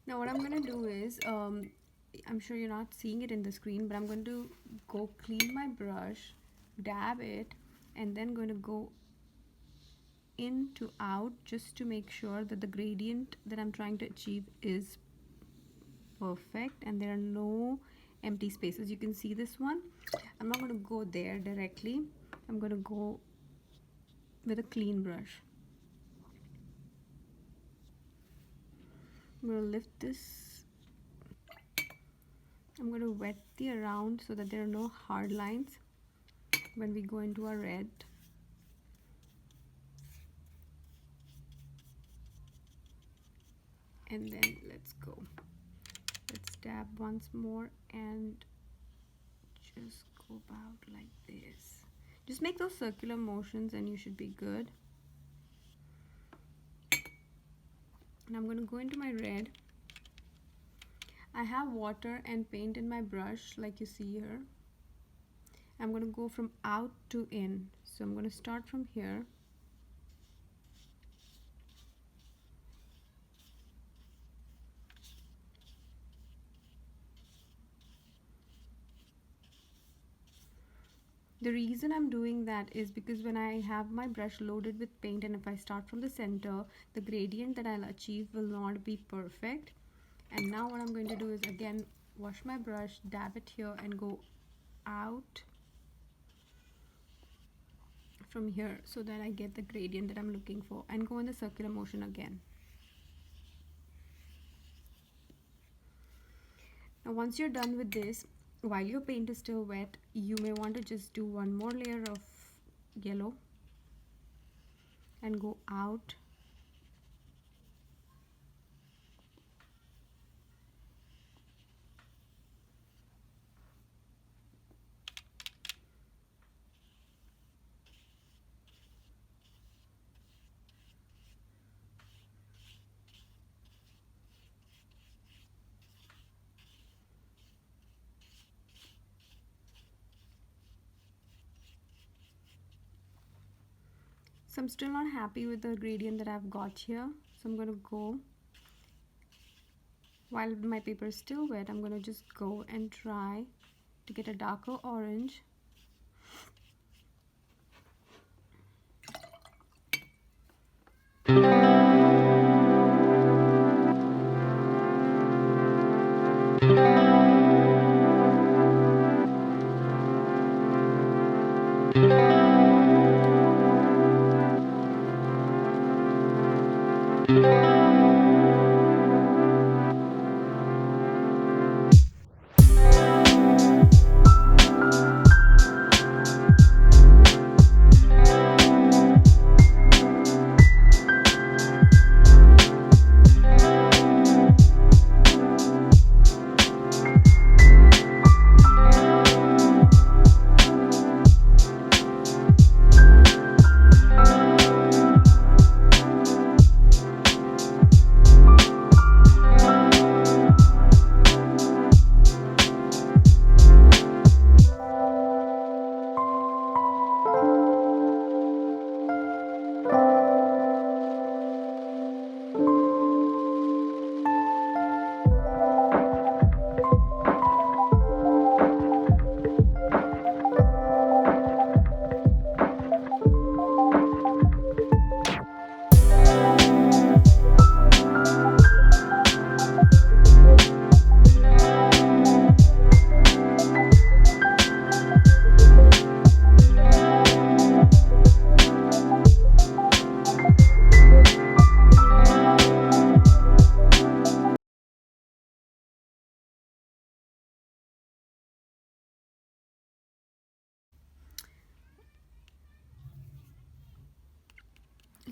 Now what I'm going to do is, I'm sure you're not seeing it in the screen, but I'm going to go clean my brush, dab it, and then going to go in to out just to make sure that the gradient that I'm trying to achieve is perfect and there are no empty spaces. You can see this one. I'm not going to go there directly. I'm going to go with a clean brush. I'm going to lift this. I'm going to wet the around so that there are no hard lines when we go into our red. And then let's go. Let's dab once more and just go about like this. Just make those circular motions and you should be good. And I'm going to go into my red. I have water and paint in my brush like you see here. I'm going to go from out to in. So I'm going to start from here. The reason I'm doing that is because when I have my brush loaded with paint and if I start from the center, the gradient that I'll achieve will not be perfect. And now what I'm going to do is again wash my brush, dab it here and go out from here so that I get the gradient that I'm looking for and go in the circular motion again. Now once you're done with this, while your paint is still wet, you may want to just do one more layer of yellow and go out. So I'm still not happy with the gradient that I've got here. So I'm going to go, while my paper is still wet, I'm going to just go and try to get a darker orange.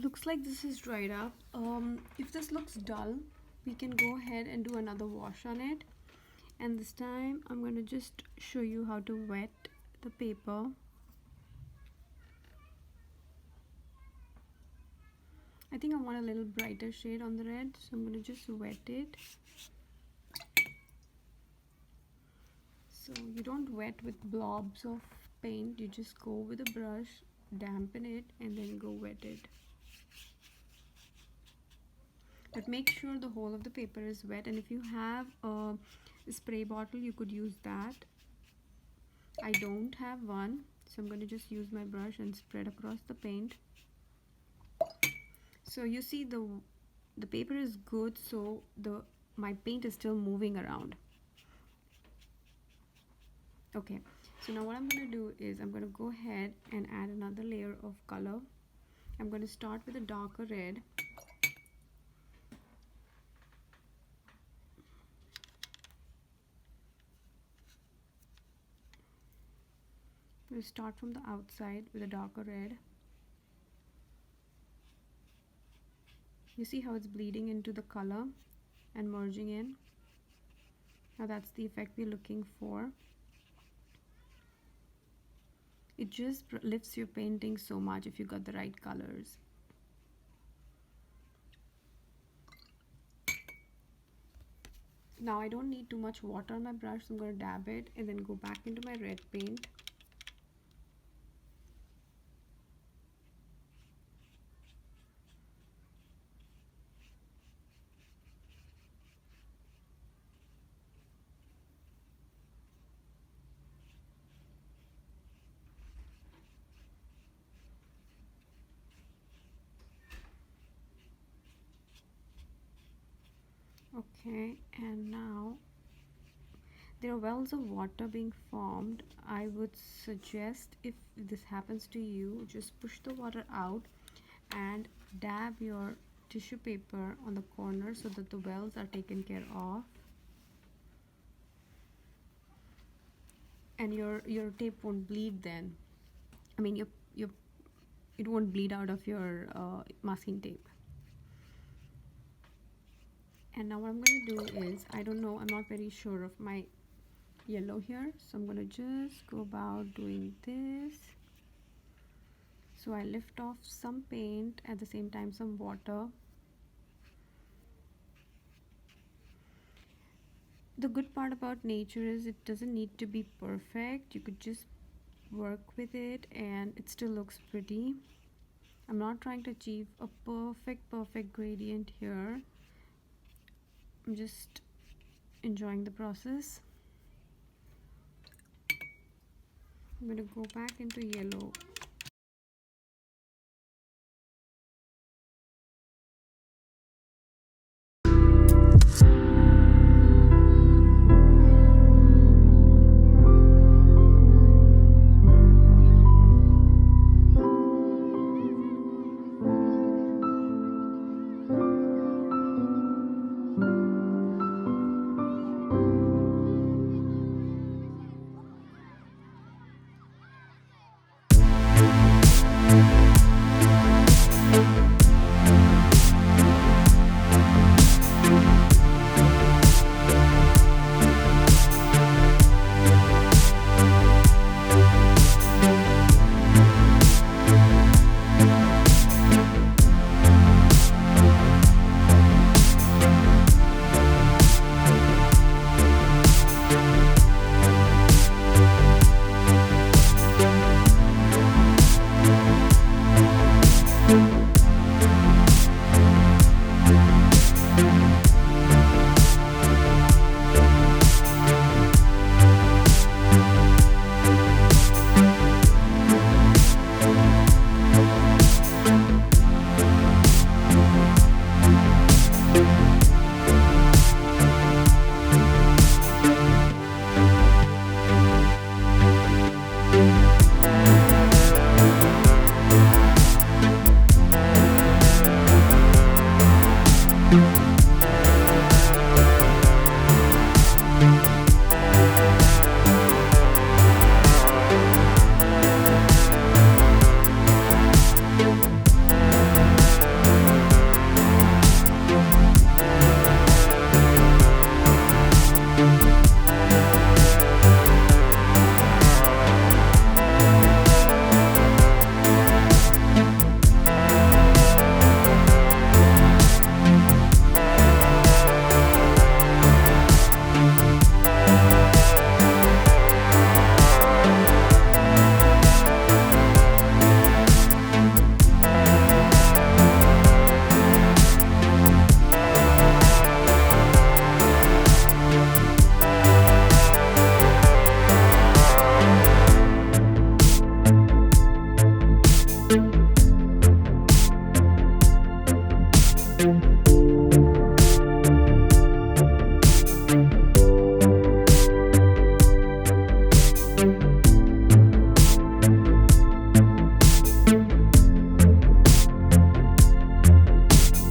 Looks like this is dried up. If this looks dull, we can go ahead and do another wash on it. And this time I'm going to just show you how to wet the paper. I think I want a little brighter shade on the red, so I'm going to just wet it. So you don't wet with blobs of paint, you just go with a brush, dampen it and then go wet it. But make sure the whole of the paper is wet, and if you have a spray bottle you could use that. I don't have one, so I'm going to just use my brush and spread across the paint. So you see the paper is good, so my paint is still moving around. Okay, so now what I'm going to do is I'm going to go ahead and add another layer of color. I'm going to start with a darker red. We'll start from the outside with a darker red. You see how it's bleeding into the color and merging in? Now that's the effect we're looking for. It just lifts your painting so much if you got the right colors. Now I don't need too much water on my brush, so I'm going to dab it and then go back into my red paint. Okay, and now there are wells of water being formed. I would suggest, if this happens to you, just push the water out and dab your tissue paper on the corner so that the wells are taken care of, and your tape won't bleed then. I mean, it won't bleed out of your masking tape. And now what I'm going to do is, I don't know, I'm not very sure of my yellow here, so I'm going to just go about doing this. So I lift off some paint, at the same time some water. The good part about nature is it doesn't need to be perfect. You could just work with it and it still looks pretty. I'm not trying to achieve a perfect gradient here. I'm just enjoying the process. I'm going to go back into yellow.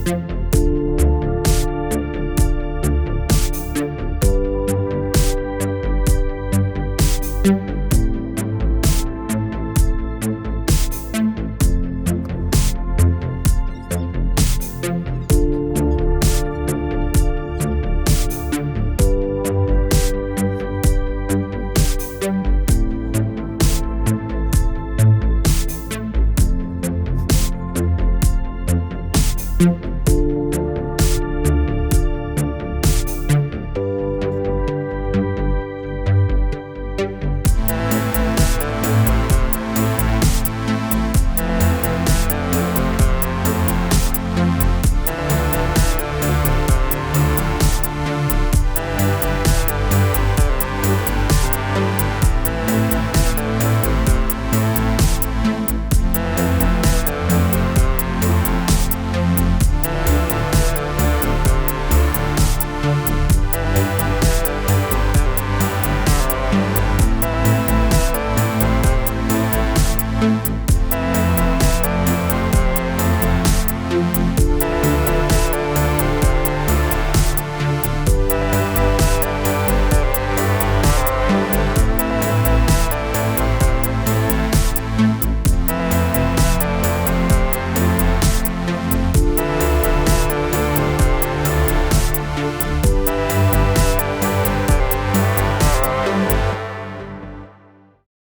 Thank you.